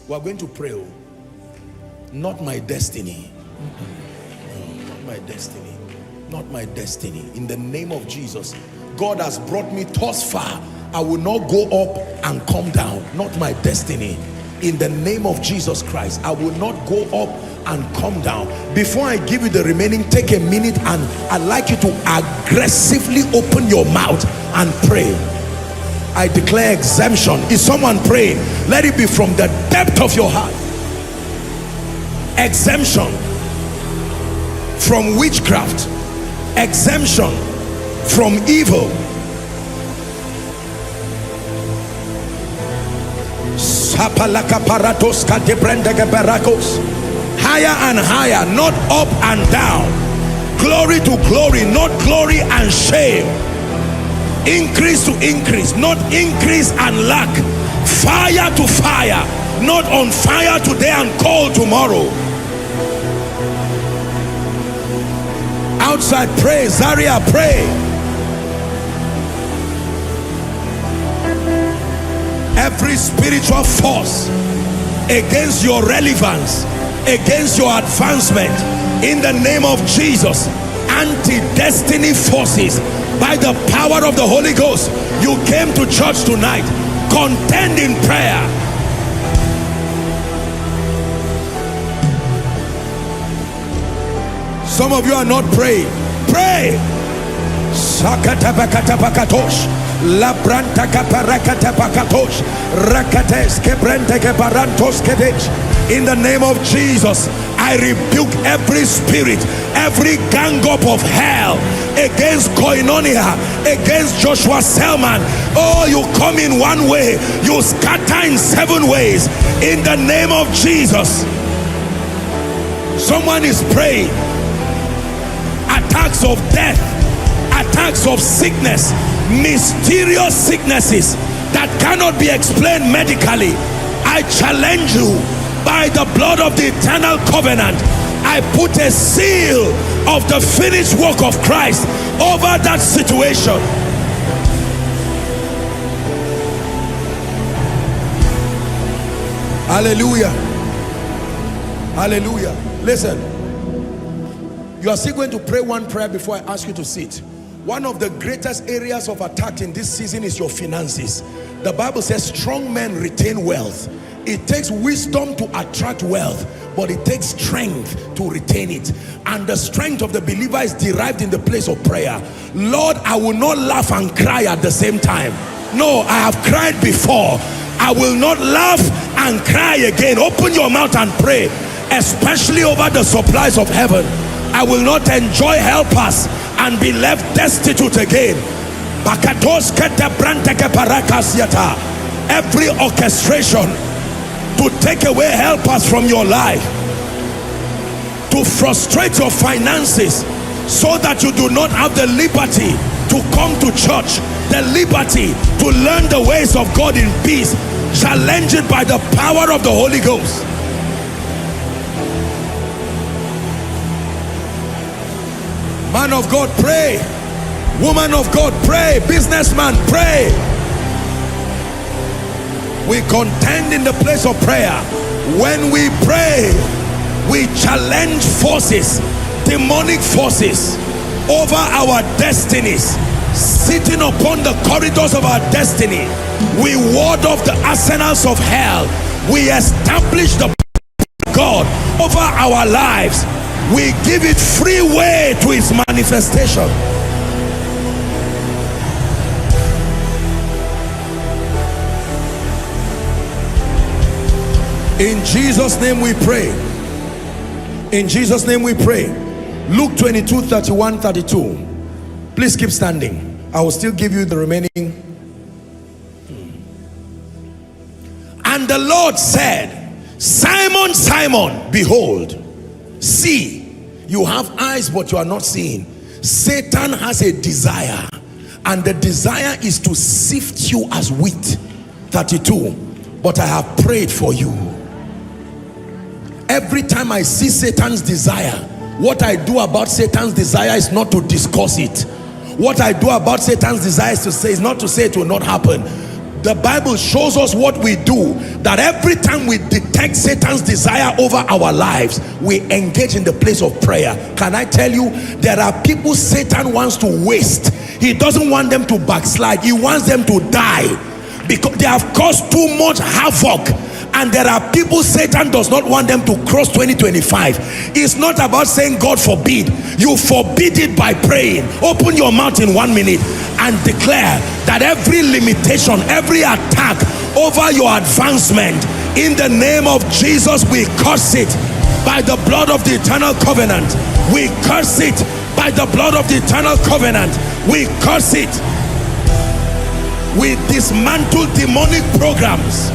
We are going to pray. Oh. Not my destiny. No, not my destiny. Not my destiny. In the name of Jesus. God has brought me thus far. I will not go up and come down. Not my destiny. In the name of Jesus Christ, I will not go up and come down. Before I give you the remaining, take a minute, and I'd like you to aggressively open your mouth and pray. I declare exemption. Is someone praying? Let it be from the depth of your heart. Exemption from witchcraft, exemption from evil, higher and higher, not up and down, glory to glory, not glory and shame, increase to increase, not increase and lack, fire to fire, not on fire today and cold tomorrow. Outside, pray. Zaria, pray. Every spiritual force against your relevance, against your advancement, in the name of Jesus, anti-destiny forces, by the power of the Holy Ghost, you came to church tonight. Contend in prayer. Some of you are not praying. Pray. In the name of Jesus, I rebuke every spirit, every gang up of hell against Koinonia, against Joshua Selman. Oh, you come in one way, you scatter in 7 ways. In the name of Jesus. Someone is praying. Attacks of death, attacks of sickness, mysterious sicknesses that cannot be explained medically. I challenge you by the blood of the eternal covenant. I put a seal of the finished work of Christ over that situation. Hallelujah. Hallelujah. Listen, you are still going to pray one prayer before I ask you to sit. One of the greatest areas of attack in this season is your finances. The Bible says strong men retain wealth. It takes wisdom to attract wealth, but it takes strength to retain it. And the strength of the believer is derived in the place of prayer. Lord, I will not laugh and cry at the same time. No, I have cried before. I will not laugh and cry again. Open your mouth and pray, especially over the supplies of heaven. I will not enjoy helpers and be left destitute again. Every orchestration to take away helpers from your life, to frustrate your finances so that you do not have the liberty to come to church, the liberty to learn the ways of God in peace, challenge it by the power of the Holy Ghost. Man of God, pray. Woman of God, pray. Businessman, pray. We contend in the place of prayer. When we pray, we challenge forces, demonic forces over our destinies, sitting upon the corridors of our destiny. We ward off the arsenals of hell. We establish the God over our lives. We give it free way to its manifestation. In Jesus' name we pray. In Jesus' name we pray. Luke 22, 31, 32. Please keep standing. I will still give you the remaining. And the Lord said, Simon, Simon, behold, see, you have eyes but you are not seeing. Satan has a desire, and the desire is to sift you as wheat. 32. But I have prayed for you. Every time I see Satan's desire, what I do about Satan's desire is not to discuss it. What I do about Satan's desire is not to say it will not happen. The Bible shows us what we do, that every time we detect Satan's desire over our lives, we engage in the place of prayer. Can I tell you, there are people Satan wants to waste. He doesn't want them to backslide. He wants them to die because they have caused too much havoc. And there are people Satan does not want them to cross 2025. It's not about saying God forbid. You forbid it by praying. Open your mouth in 1 minute and declare that every limitation, every attack over your advancement, in the name of Jesus, we curse it by the blood of the eternal covenant. We curse it by the blood of the eternal covenant. We curse it. We dismantle demonic programs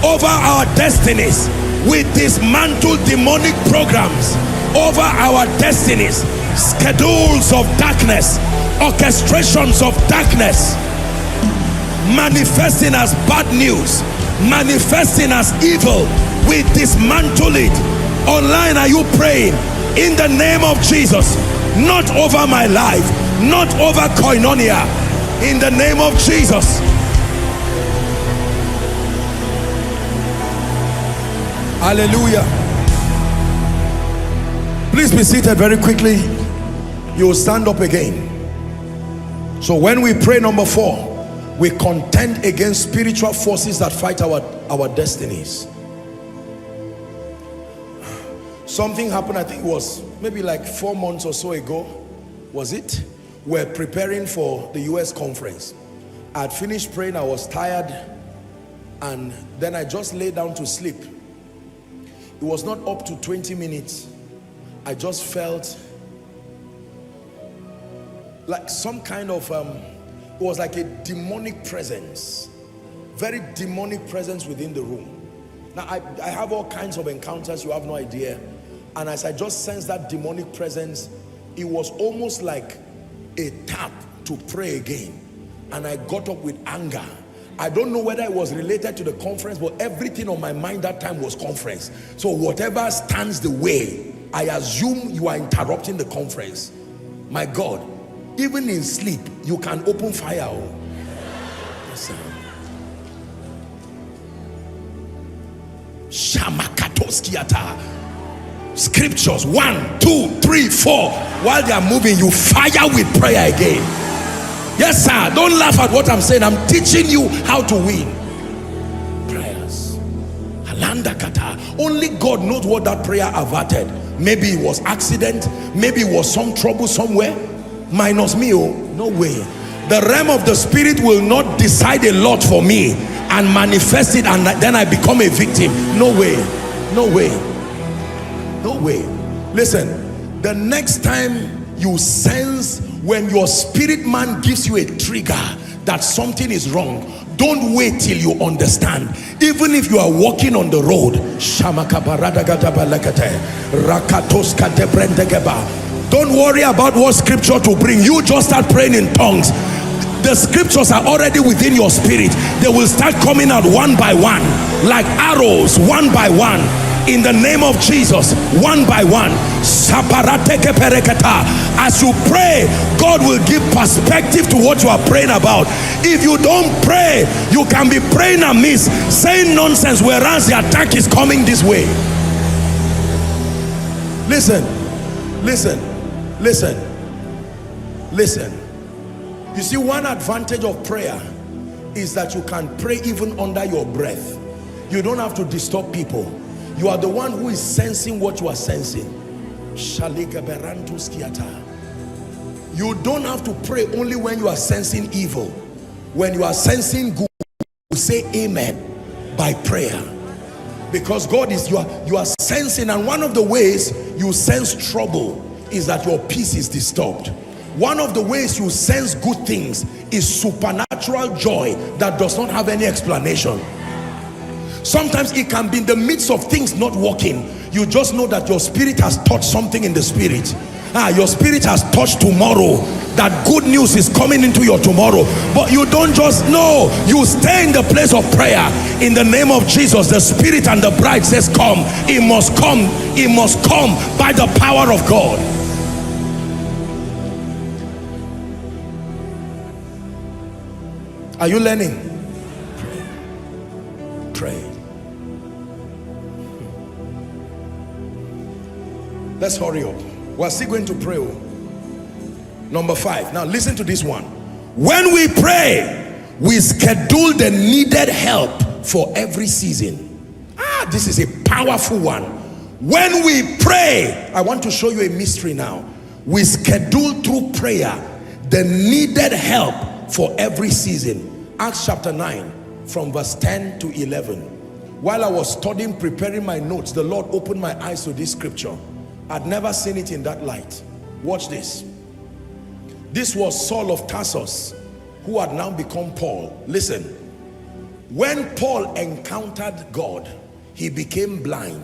over our destinies. We dismantle demonic programs over our destinies. Schedules of darkness, orchestrations of darkness, manifesting as bad news, manifesting as evil, we dismantle it. Online, are you praying? In the name of Jesus, not over my life, not over koinonia, in the name of Jesus. Hallelujah. Please be seated very quickly. You will stand up again. So when we pray number 4, we contend against spiritual forces that fight our destinies. Something happened, I think it was maybe like 4 months or so ago. Was it? We're preparing for the US conference. I had finished praying, I was tired, and then I just lay down to sleep. It was not up to 20 minutes. I just felt like some kind of, it was like a demonic presence. Very demonic presence within the room. Now, I have all kinds of encounters, you have no idea. And as I just sensed that demonic presence, it was almost like a tap to pray again. And I got up with anger. I don't know whether it was related to the conference, but everything on my mind that time was conference. So whatever stands the way, I assume you are interrupting the conference. My God, even in sleep, you can open fire. Yes, sir. Scriptures 1, 2, 3, 4. While they are moving, you fire with prayer again. Yes, sir. Don't laugh at what I'm saying. I'm teaching you how to win. Prayers. Only God knows what that prayer averted. Maybe it was accident. Maybe it was some trouble somewhere. Minus me, oh, no way. The realm of the spirit will not decide a lot for me and manifest it, and then I become a victim. No way. No way. No way. Listen, the next time you sense, when your spirit man gives you a trigger that something is wrong, don't wait till you understand. Even if you are walking on the road, don't worry about what scripture to bring. You just start praying in tongues. The scriptures are already within your spirit. They will start coming out one by one, like arrows, one by one. In the name of Jesus, one by one. As you pray, God will give perspective to what you are praying about. If you don't pray, you can be praying amiss, saying nonsense, whereas the attack is coming this way. Listen, listen, listen, listen. You see, one advantage of prayer is that you can pray even under your breath. You don't have to disturb people. You are the one who is sensing what you are sensing. You don't have to pray only when you are sensing evil. When you are sensing good, you say amen by prayer. Because God is, you are sensing, and one of the ways you sense trouble is that your peace is disturbed. One of the ways you sense good things is supernatural joy that does not have any explanation. Sometimes it can be in the midst of things not working. You just know that your spirit has touched something in the spirit. Your spirit has touched tomorrow. That good news is coming into your tomorrow. But you don't just know. You stay in the place of prayer. In the name of Jesus, the spirit and the bride says, come. It must come. It must come by the power of God. Are you learning? Let's hurry up. We're still going to pray. Number 5. Now listen to this one. When we pray, we schedule the needed help for every season. This is a powerful one. When we pray, I want to show you a mystery now. We schedule through prayer the needed help for every season. Acts chapter 9 from verse 10 to 11. While I was studying, preparing my notes, the Lord opened my eyes to this scripture. I'd never seen it in that light. Watch this. This was Saul of Tarsus, who had now become Paul. Listen. When Paul encountered God, he became blind,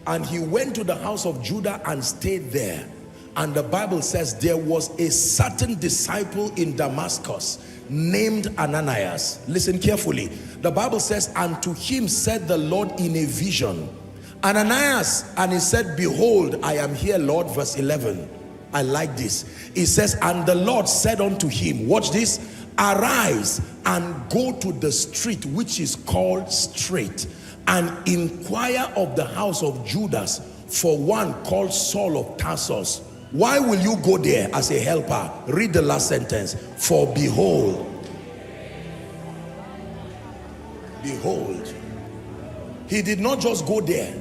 and he went to the house of Judah and stayed there. And the Bible says there was a certain disciple in Damascus named Ananias. Listen carefully. The Bible says, and to him said the Lord in a vision, Ananias, and he said, behold, I am here, Lord. Verse 11. I like this. It says, and the Lord said unto him, watch this, arise and go to the street which is called Straight, and inquire of the house of Judas for one called Saul of Tarsus. Why will you go there as a helper? Read the last sentence. For behold, he did not just go there.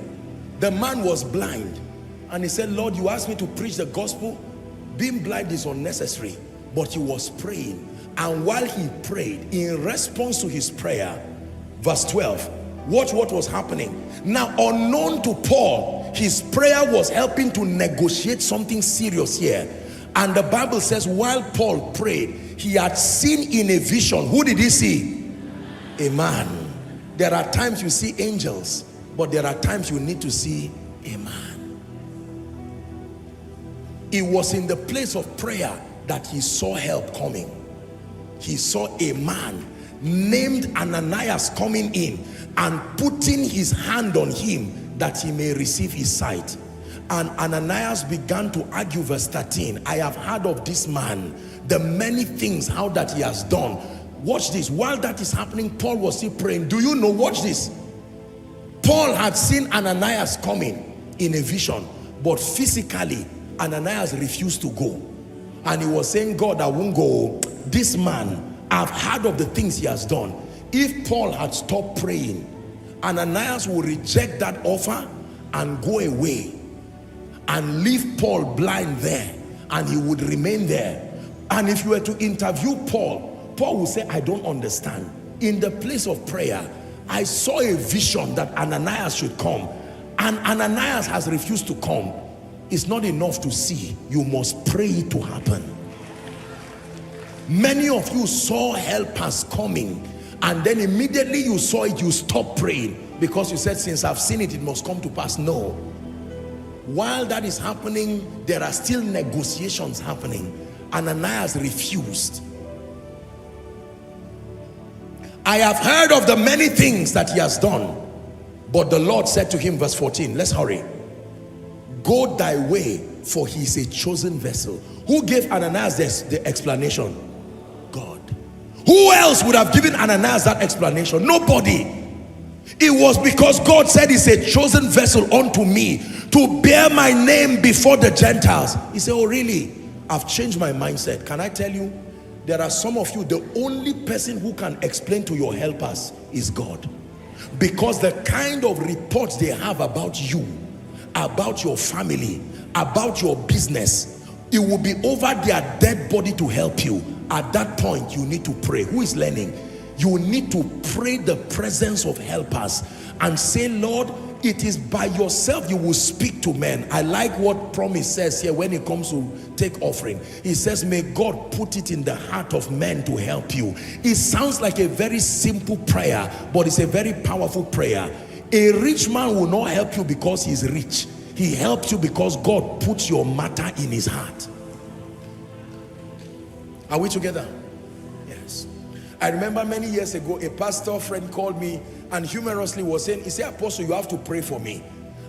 The man was blind, and he said, Lord, you asked me to preach the gospel. Being blind is unnecessary. But he was praying, and while he prayed, in response to his prayer, verse 12, watch what was happening. Now, unknown to Paul, his prayer was helping to negotiate something serious here. And the Bible says while Paul prayed, he had seen in a vision. Who did he see? A man. There are times you see angels, but there are times you need to see a man. It was in the place of prayer that he saw help coming. He saw a man named Ananias coming in and putting his hand on him that he may receive his sight. And Ananias began to argue, verse 13, I have heard of this man, the many things, how that he has done. Watch this. While that is happening, Paul was still praying. Do you know? Watch this. Paul had seen Ananias coming in a vision, but physically Ananias refused to go. And he was saying, God, I won't go. This man, I've heard of the things he has done. If Paul had stopped praying, Ananias would reject that offer and go away and leave Paul blind there, and he would remain there. And if you were to interview Paul, Paul would say, I don't understand. In the place of prayer, I saw a vision that Ananias should come, and Ananias has refused to come. It's not enough to see. You must pray it to happen. Many of you saw helpers coming, and then immediately you saw it, you stopped praying because you said, since I've seen it, it must come to pass. No. While that is happening, there are still negotiations happening. Ananias refused. I have heard of the many things that he has done. But the Lord said to him, verse 14, let's hurry. Go thy way, for he is a chosen vessel. Who gave Ananias the explanation? God. Who else would have given Ananias that explanation? Nobody. It was because God said he's a chosen vessel unto me to bear my name before the Gentiles. He said, oh really? I've changed my mindset. Can I tell you, there are some of you, the only person who can explain to your helpers is God. Because the kind of reports they have about you, about your family, about your business, it will be over their dead body to help you. At that point, you need to pray. Who is learning? You need to pray the presence of helpers and say, Lord, it is by yourself you will speak to men. I like what Promise says here when it comes to take offering. He says, may God put it in the heart of men to help you. It sounds like a very simple prayer, but it's a very powerful prayer. A rich man will not help you because he's rich. He helps you because God puts your matter in his heart. Are we together? Yes. I remember many years ago, a pastor friend called me and humorously was saying, he said, Apostle, you have to pray for me.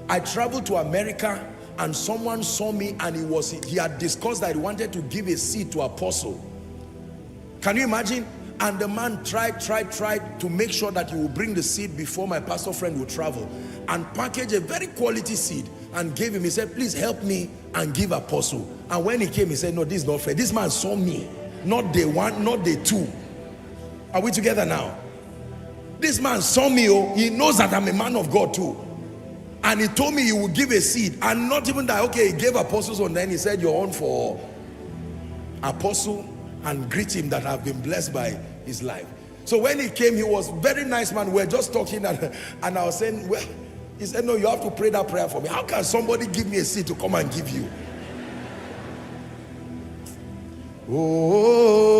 I traveled to America and someone saw me and he had discussed that he wanted to give a seed to Apostle. Can you imagine? And the man tried to make sure that he would bring the seed before my pastor friend would travel, and package a very quality seed and gave him. He said, please help me and give Apostle. And when he came, he said, no, this is not fair. This man saw me, not day one, not day two. Are we together now? This man saw me. Oh, he knows that I'm a man of God too. And he told me he would give a seed. And not even that, okay, he gave Apostles, and then he said, you're on for Apostle, and greet him that I've been blessed by his life. So when he came, he was very nice man. We're just talking, and I was saying, well, he said, no, you have to pray that prayer for me. How can somebody give me a seed to come and give you? Oh,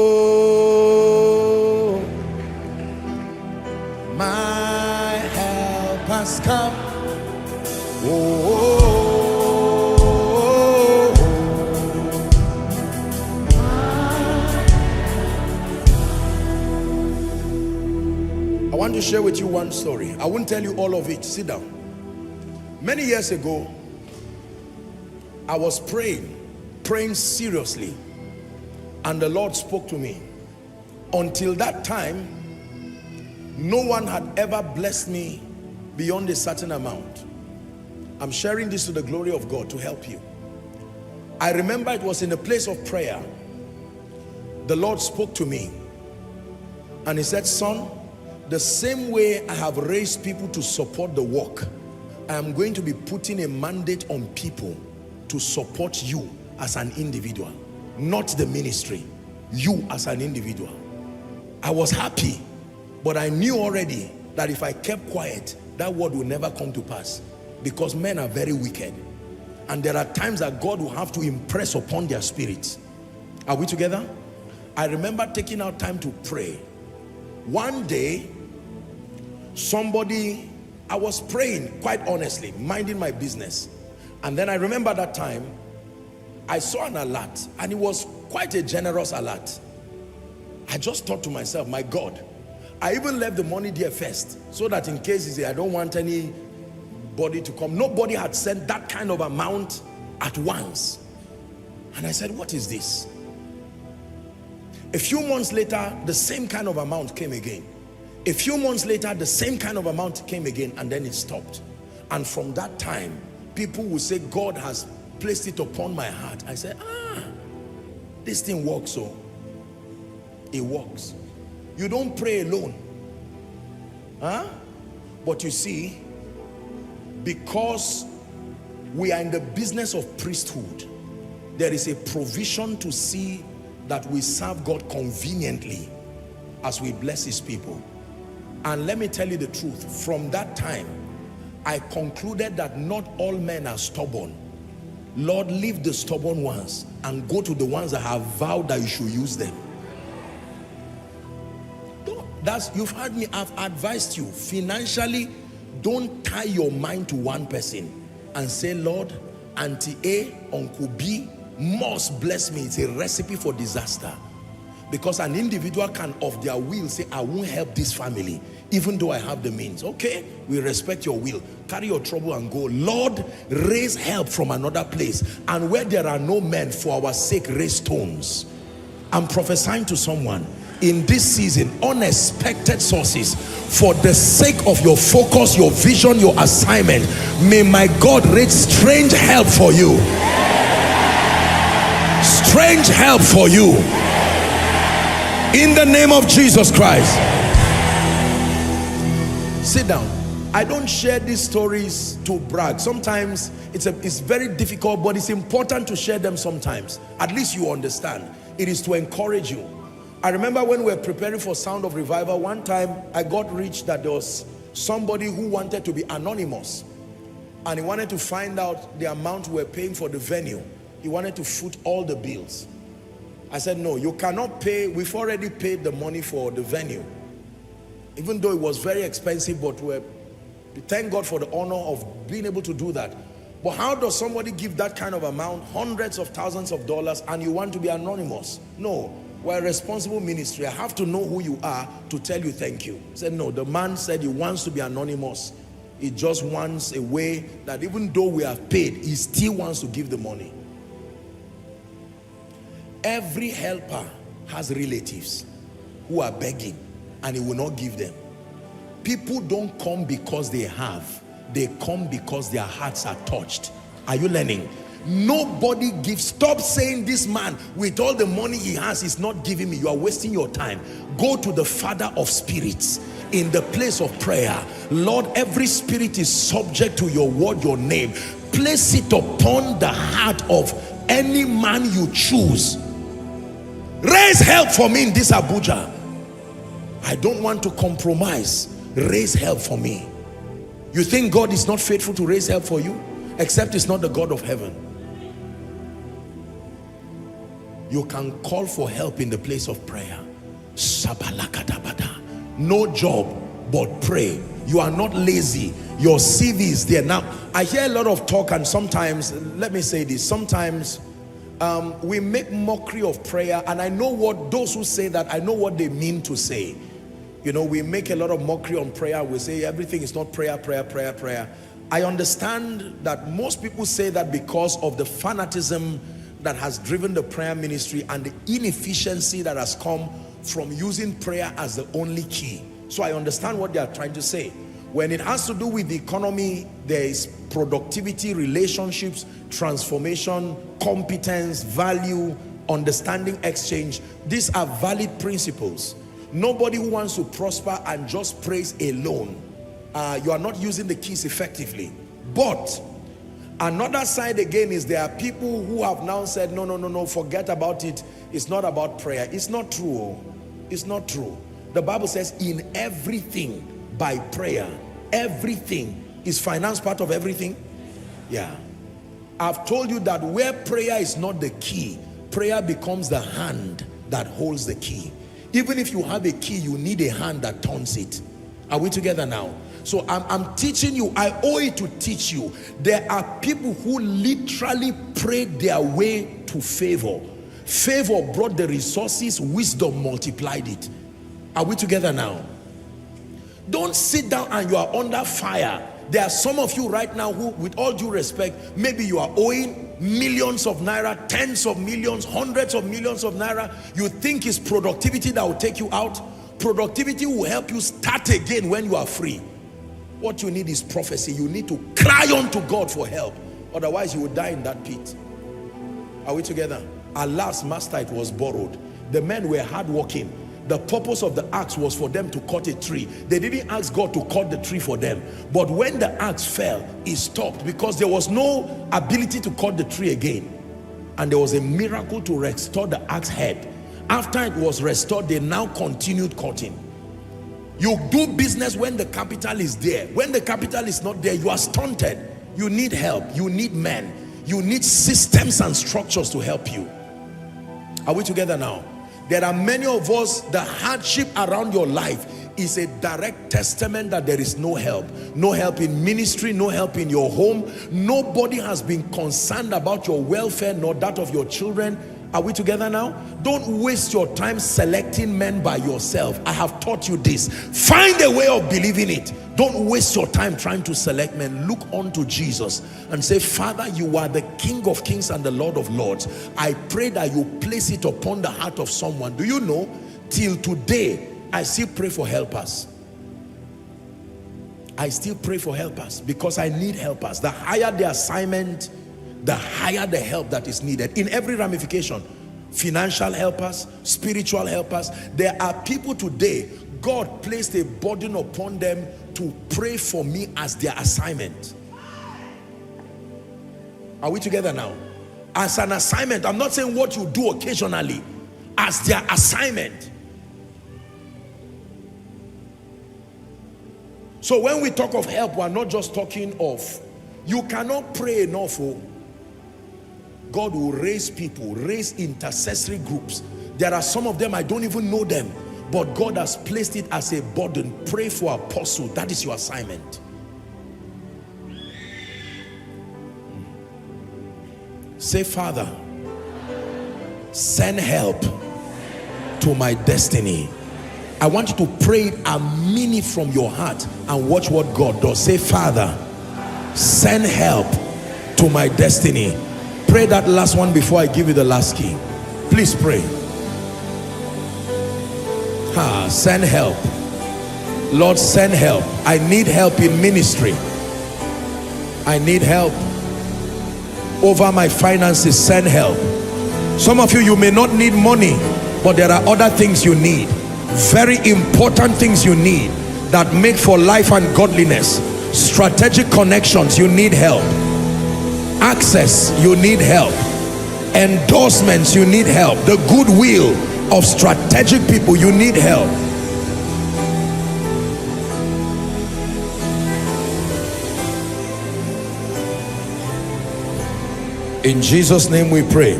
my help has come. Oh, I want to share with you one story. I won't tell you all of it. Sit down. Many years ago, I was praying seriously, and the Lord spoke to me. Until that time, no one had ever blessed me beyond a certain amount. I'm sharing this to the glory of God to help you. I remember it was in a place of prayer. The Lord spoke to me, and he said, son, the same way I have raised people to support the work, I am going to be putting a mandate on people to support you as an individual, not the ministry, you as an individual. I was happy, but I knew already that if I kept quiet, that word will never come to pass, because men are very wicked, and there are times that God will have to impress upon their spirits. Are we together? I remember taking out time to pray. One day, I was praying quite honestly, minding my business, and then I remember that time I saw an alert, and it was quite a generous alert. I just thought to myself, my God, I even left the money there first, so that in case he said, I don't want anybody to come. Nobody had sent that kind of amount at once. And I said, what is this? A few months later, the same kind of amount came again. A few months later, the same kind of amount came again, and then it stopped. And from that time, people will say, God has placed it upon my heart. I said, this thing works. So it works. You don't pray alone. But you see, because we are in the business of priesthood, there is a provision to see that we serve God conveniently as we bless his people. And let me tell you the truth, from that time I concluded that not all men are stubborn. Lord, leave the stubborn ones and go to the ones that have vowed that you should use them. You've heard me, I've advised you financially. Don't tie your mind to one person and say, Lord, Auntie A, Uncle B must bless me. It's a recipe for disaster. Because an individual can of their will say, I won't help this family even though I have the means. Okay, we respect your will. Carry your trouble and go. Lord, raise help from another place. And where there are no men, for our sake raise stones. I'm prophesying to someone in this season, unexpected sources, for the sake of your focus, your vision, your assignment. May my God raise strange help for you. Strange help for you. In the name of Jesus Christ. Sit down. I don't share these stories to brag. Sometimes it's very difficult, but it's important to share them sometimes. At least you understand. It is to encourage you. I remember when we were preparing for Sound of Revival, one time I got reached that there was somebody who wanted to be anonymous, and he wanted to find out the amount we were paying for the venue. He wanted to foot all the bills. I said, no, you cannot pay. We've already paid the money for the venue, even though it was very expensive, but we thank God for the honor of being able to do that. But how does somebody give that kind of amount, hundreds of thousands of dollars, and you want to be anonymous? No. We're a responsible ministry. I have to know who you are to tell you thank you. He said, no, the man said he wants to be anonymous. He just wants a way that even though we have paid, he still wants to give the money. Every helper has relatives. who are begging and he will not give them. People don't come because they have. They come because their hearts are touched. Are you learning? Nobody gives. Stop saying this man with all the money he has is not giving me. You are wasting your time. Go to the Father of spirits in the place of prayer. Lord, every spirit is subject to your word, your name. Place it upon the heart of any man you choose. Raise help for me in this Abuja. I don't want to compromise. Raise help for me. You think God is not faithful to raise help for you? Except it's not the God of heaven. You can call for help in the place of prayer. No job, but pray. You are not lazy. Your CV is there. Now, I hear a lot of talk, and sometimes, let me say this, sometimes we make mockery of prayer, and I know what those who say that, I know what they mean to say. You know, we make a lot of mockery on prayer. We say everything is not prayer, prayer, prayer, prayer. I understand that most people say that because of the fanatism that has driven the prayer ministry and the inefficiency that has come from using prayer as the only key. So I understand what they are trying to say. When it has to do with the economy, there is productivity, relationships, transformation, competence, value, understanding, exchange. These are valid principles. Nobody who wants to prosper and just praise alone, you are not using the keys effectively. But another side again is there are people who have now said, no, no, no, no, forget about it. It's not about prayer. It's not true. It's not true. The Bible says in everything by prayer. Everything. Is finance part of everything? Yeah. I've told you that where prayer is not the key, prayer becomes the hand that holds the key. Even if you have a key, you need a hand that turns it. Are we together now? So I'm teaching you. I owe it to teach you. There are people who literally prayed their way to favor. Favor brought the resources, wisdom multiplied it. Are we together now? Don't sit down and you are under fire. There are some of you right now who, with all due respect, maybe you are owing millions of naira, tens of millions, hundreds of millions of naira. You think it's productivity that will take you out. Productivity will help you start again when you are free. What you need is prophecy. You need to cry unto God for help. Otherwise you will die in that pit. Are we together? Allah's master, it was borrowed. The men were hardworking. The purpose of the axe was for them to cut a tree. They didn't ask God to cut the tree for them. But when the axe fell, it stopped because there was no ability to cut the tree again. And there was a miracle to restore the axe head. After it was restored, they now continued cutting. You do business when the capital is there. When the capital is not there, you are stunted. You need help. You need men. You need systems and structures to help you. Are we together now? There are many of us, the hardship around your life is a direct testament that there is no help. No help in ministry, no help in your home. Nobody has been concerned about your welfare nor that of your children. Are we together now? Don't waste your time selecting men by yourself. I have taught you this. Find a way of believing it. Don't waste your time trying to select men. Look unto Jesus and say, Father, you are the King of kings and the Lord of lords. I pray that you place it upon the heart of someone. Do you know, till today, I still pray for helpers. I still pray for helpers because I need helpers. The higher the assignment, the higher the help that is needed in every ramification. Financial helpers, spiritual helpers. There are people today, God placed a burden upon them to pray for me as their assignment. Are we together now? As an assignment. I'm not saying what you do occasionally. As their assignment. So when we talk of help, we're not just talking of, you cannot pray enough. God will raise people, raise intercessory groups. There are some of them, I don't even know them, but God has placed it as a burden. Pray for apostle. That is your assignment. Say, Father, send help to my destiny. I want you to pray it and mean it from your heart and watch what God does. Say, Father, send help to my destiny. Pray that last one before I give you the last key. Please pray. Send help. Lord, send help. I need help in ministry. I need help over my finances. Send help. Some of you, you may not need money, but there are other things you need, very important things you need that make for life and godliness. Strategic connections, you need help. Access, you need help. Endorsements, you need help. The goodwill of strategic people, you need help. In Jesus' name we pray.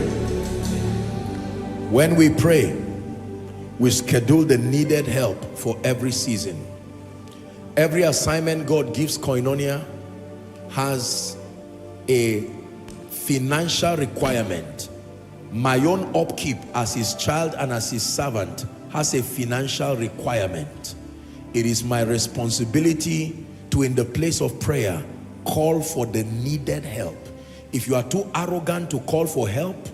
When we pray, we schedule the needed help for every season. Every assignment God gives Koinonia has a financial requirement. My own upkeep as his child and as his servant has a financial requirement. It is my responsibility to, in the place of prayer, call for the needed help. If you are too arrogant to call for help,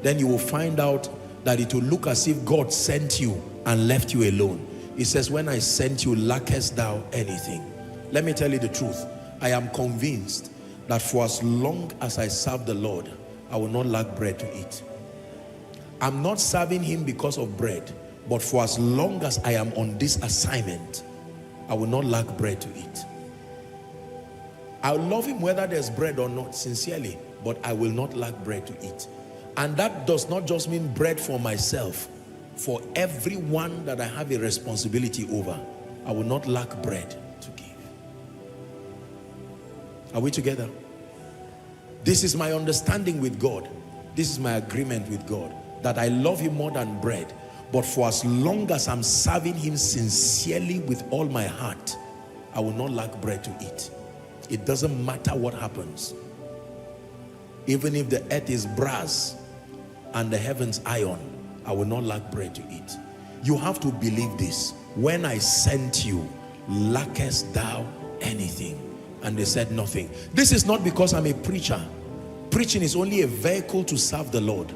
then you will find out that it will look as if God sent you and left you alone. He says, when I sent you, lackest thou anything? Let me tell you the truth. I am convinced that for as long as I serve the Lord, I will not lack bread to eat. I'm not serving him because of bread, but for as long as I am on this assignment, I will not lack bread to eat. I love him whether there's bread or not, sincerely, but I will not lack bread to eat. And that does not just mean bread for myself. For everyone that I have a responsibility over, I will not lack bread to give. Are we together? This is my understanding with God. This is my agreement with God, that I love him more than bread. But for as long as I'm serving him sincerely with all my heart, I will not lack bread to eat. It doesn't matter what happens. Even if the earth is brass and the heavens iron, I will not lack bread to eat. You have to believe this. When I sent you, lackest thou anything? And they said nothing. This is not because I'm a preacher. Preaching is only a vehicle to serve the Lord.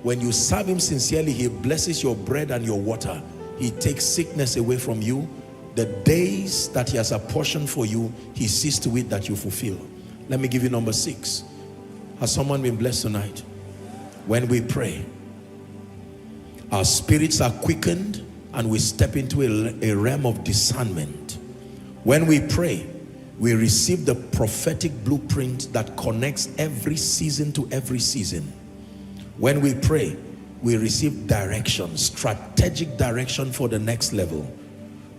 When you serve him sincerely, he blesses your bread and your water. He takes sickness away from you. The days that he has apportioned for you, he sees to it that you fulfill. Let me give you number 6. Has someone been blessed tonight? When we pray, our spirits are quickened and we step into a realm of discernment. When we pray, we receive the prophetic blueprint that connects every season to every season. When we pray, we receive direction, strategic direction for the next level.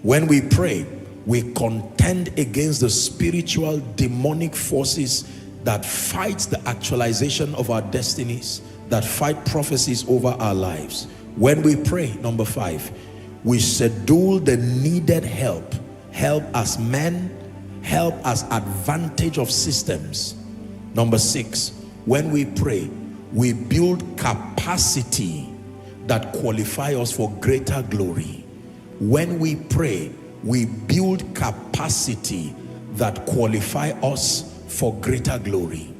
When we pray, we contend against the spiritual demonic forces that fight the actualization of our destinies, that fight prophecies over our lives. When we pray, number 5, we schedule the needed help. Help as men, help as advantage of systems. Number 6, when we pray, we build capacity that qualify us for greater glory. When we pray, we build capacity that qualify us for greater glory.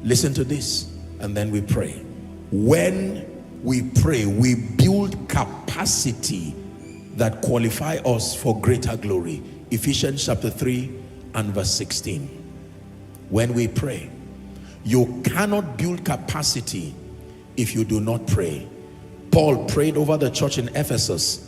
Listen to this, and then we pray. When we pray, we build capacity that qualify us for greater glory. Ephesians chapter 3 and verse 16. When we pray, you cannot build capacity if you do not pray. Paul prayed over the church in Ephesus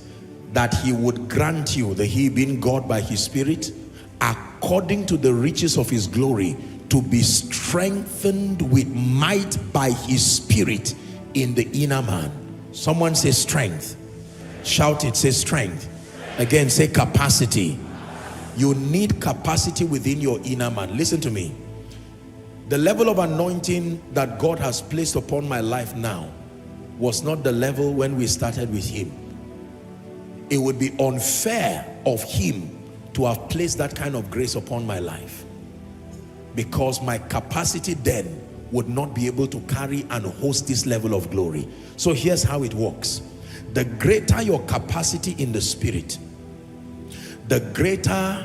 that he would grant you, the he being God by his Spirit, according to the riches of his glory, to be strengthened with might by his Spirit in the inner man. Someone say strength. Shout it, say strength. Again, say capacity. You need capacity within your inner man. Listen to me. The level of anointing that God has placed upon my life now was not the level when we started with him. It would be unfair of him to have placed that kind of grace upon my life, because my capacity then would not be able to carry and host this level of glory. So here's how it works. The greater your capacity in the Spirit, the greater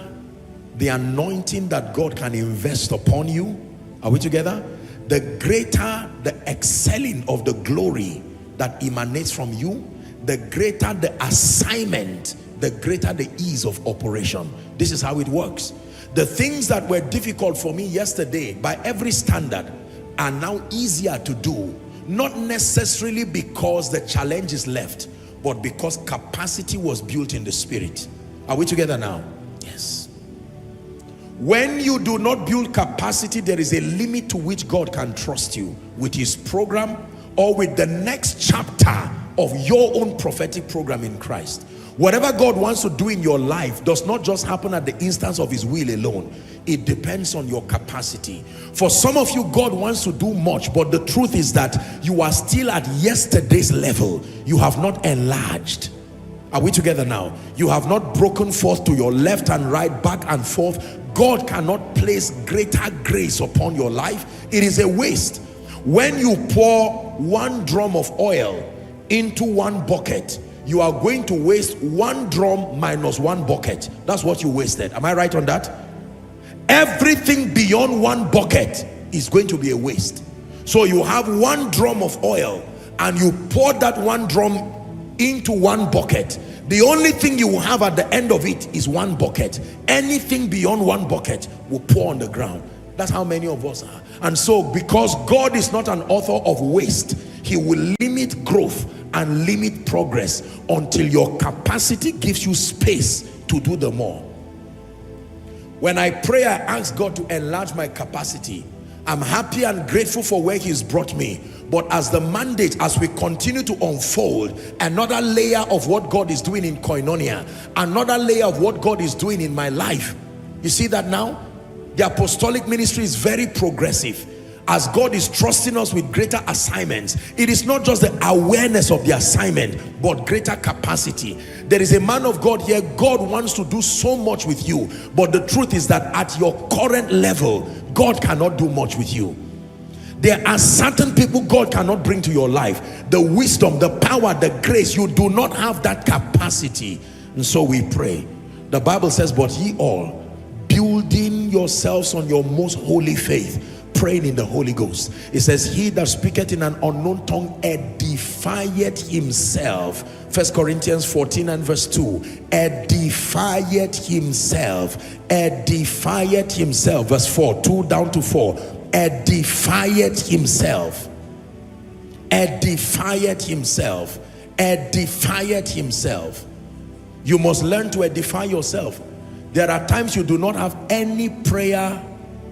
the anointing that God can invest upon you. Are we together? The greater the excelling of the glory that emanates from you, the greater the assignment, the greater the ease of operation. This is how it works. The things that were difficult for me yesterday, by every standard, are now easier to do, not necessarily because the challenge is left, but because capacity was built in the spirit. Are we together now? Yes. When you do not build capacity, there is a limit to which God can trust you with his program or with the next chapter of your own prophetic program in Christ. Whatever God wants to do in your life does not just happen at the instance of his will alone. It depends on your capacity. For some of you, God wants to do much, but the truth is that you are still at yesterday's level. You have not enlarged. Are we together now? You have not broken forth to your left and right, back and forth. God cannot place greater grace upon your life. It is a waste. When you pour 1 drum of oil into 1 bucket, you are going to waste 1 drum minus 1 bucket. That's what you wasted. Am I right on that? Everything beyond 1 bucket is going to be a waste. So you have 1 drum of oil and you pour that 1 drum into 1 bucket. The only thing you will have at the end of it is 1 bucket. Anything beyond 1 bucket will pour on the ground. That's how many of us are. And so because God is not an author of waste, he will limit growth and limit progress until your capacity gives you space to do the more. When I pray, I ask God to enlarge my capacity. I'm happy and grateful for where he's brought me. But as the mandate, as we continue to unfold another layer of what God is doing in koinonia, another layer of what God is doing in my life, you see that now? The apostolic ministry is very progressive. As God is trusting us with greater assignments, it is not just the awareness of the assignment, but greater capacity. There is a man of God here. God wants to do so much with you, but the truth is that at your current level, God cannot do much with you. There are certain people God cannot bring to your life. The wisdom, the power, the grace, you do not have that capacity. And so we pray. The Bible says, but ye all, building yourselves on your most holy faith, praying in the Holy Ghost. It says, he that speaketh in an unknown tongue edifieth himself. 1 Corinthians 14 and verse 2. Edifieth himself. Edifieth himself. Verse 4. 2 down to 4. Edifieth himself. Edifieth himself. Edifieth himself. You must learn to edify yourself. There are times you do not have any prayer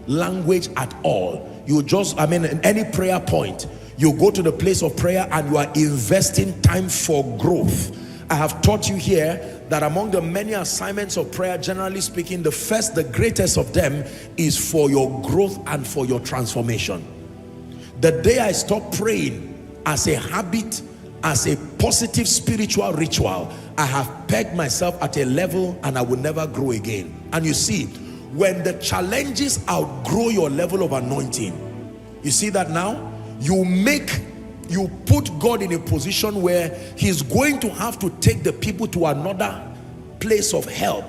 language at all. You just, any prayer point, you go to the place of prayer and you are investing time for growth. I have taught you here that among the many assignments of prayer, generally speaking, the first, the greatest of them is for your growth and for your transformation. The day I stopped praying as a habit, as a positive spiritual ritual, I have pegged myself at a level and I will never grow again. And you see, when the challenges outgrow your level of anointing, you see that now? You put God in a position where he's going to have to take the people to another place of help,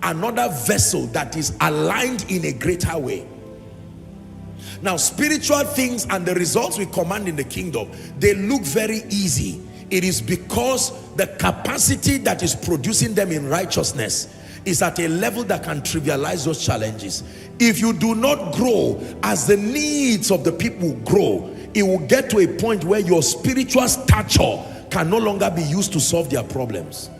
another vessel that is aligned in a greater way. Now, spiritual things and the results we command in the kingdom, they look very easy. It is because the capacity that is producing them in righteousness is at a level that can trivialize those challenges. If you do not grow as the needs of the people grow, it will get to a point where your spiritual stature can no longer be used to solve their problems.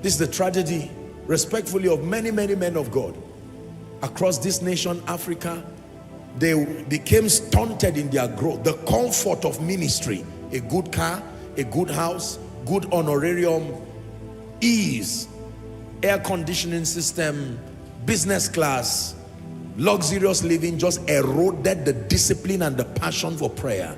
This is the tragedy, respectfully, of many, many men of God across this nation, Africa. They became stunted in their growth. The comfort of ministry, a good car, a good house, good honorarium, ease, air conditioning system, business class, luxurious living just eroded the discipline and the passion for prayer.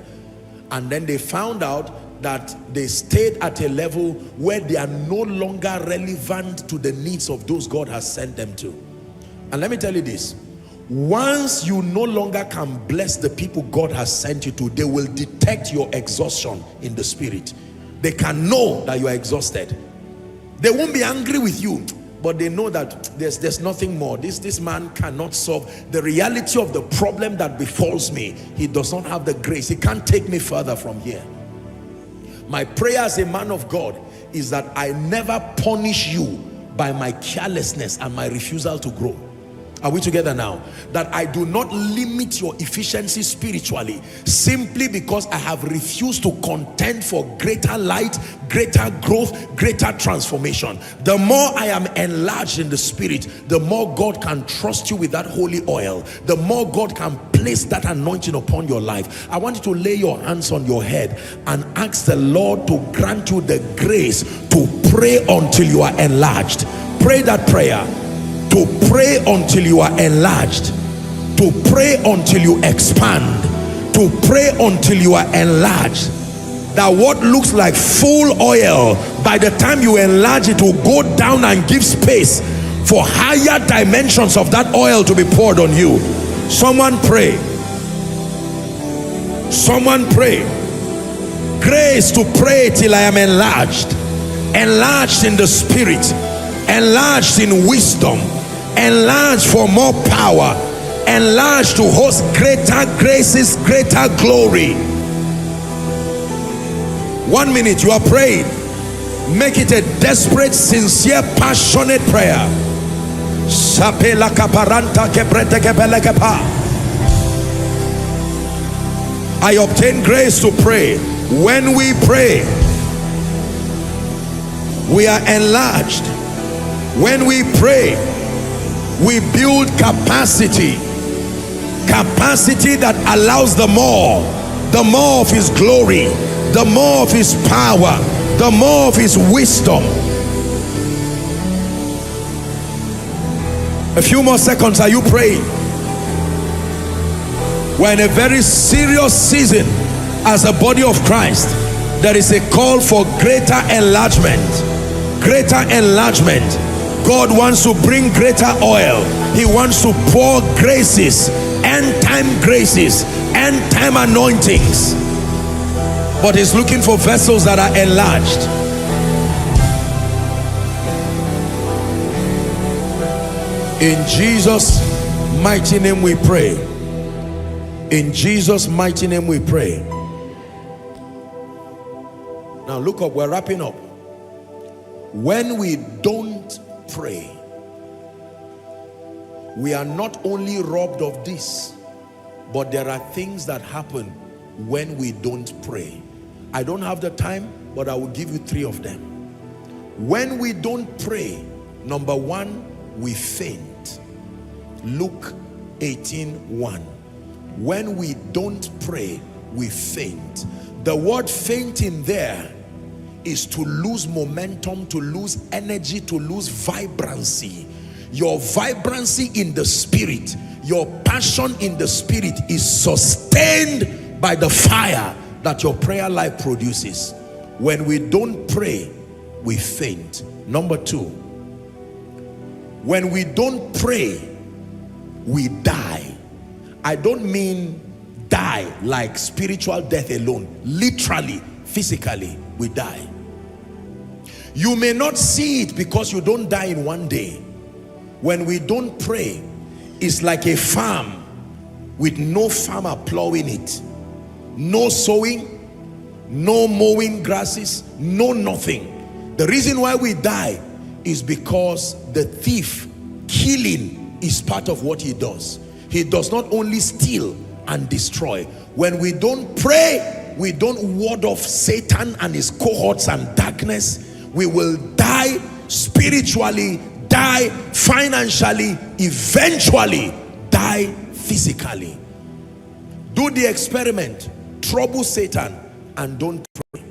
And then they found out that they stayed at a level where they are no longer relevant to the needs of those God has sent them to. And let me tell you this, once you no longer can bless the people God has sent you to, they will detect your exhaustion in the spirit. They can know that you are exhausted. They won't be angry with you, but they know that there's nothing more. This man cannot solve the reality of the problem that befalls me. He does not have the grace. He can't take me further from here. My prayer as a man of God is that I never punish you by my carelessness and my refusal to grow. Are we together now? That I do not limit your efficiency spiritually simply because I have refused to contend for greater light, greater growth, greater transformation. The more I am enlarged in the spirit, the more God can trust you with that holy oil. The more God can place that anointing upon your life. I want you to lay your hands on your head and ask the Lord to grant you the grace to pray until you are enlarged. Pray that prayer. To pray until you are enlarged, to pray until you expand, to pray until you are enlarged. That what looks like full oil, by the time you enlarge, it will go down and give space for higher dimensions of that oil to be poured on you. Someone pray. Someone pray. Grace to pray till I am enlarged. Enlarged in the spirit, enlarged in wisdom, enlarged for more power, enlarged to host greater graces, greater glory. 1 minute, you are praying. Make it a desperate, sincere, passionate prayer. I obtain grace to pray. When we pray, we are enlarged. When we pray, we build capacity that allows the more of his glory, the more of his power, the more of his wisdom. A few more seconds. Are you praying? We're in a very serious season as a body of Christ. There is a call for greater enlargement. Greater enlargement. God wants to bring greater oil. He wants to pour graces, end time graces, end time anointings. But he's looking for vessels that are enlarged. In Jesus' mighty name we pray. In Jesus' mighty name we pray. Now look up, we're wrapping up. When we don't pray, we are not only robbed of this, but there are things that happen when we don't pray. I don't have the time, but I will give you 3 of them. When we don't pray, number 1, we faint. Luke 18:1. When we don't pray, we faint. The word fainting there is to lose momentum, to lose energy, to lose vibrancy. Your vibrancy in the spirit, your passion in the spirit is sustained by the fire that your prayer life produces. When we don't pray, we faint. Number 2, when we don't pray, we die. I don't mean die like spiritual death alone. Literally, physically, we die. You may not see it because you don't die in one day. When we don't pray, it's like a farm with no farmer plowing it. No sowing, no mowing grasses, no nothing. The reason why we die is because the thief, killing is part of what he does. He does not only steal and destroy. When we don't pray, we don't ward off Satan and his cohorts and darkness. We will die spiritually, die financially, eventually die physically. Do the experiment. Trouble Satan and don't pray.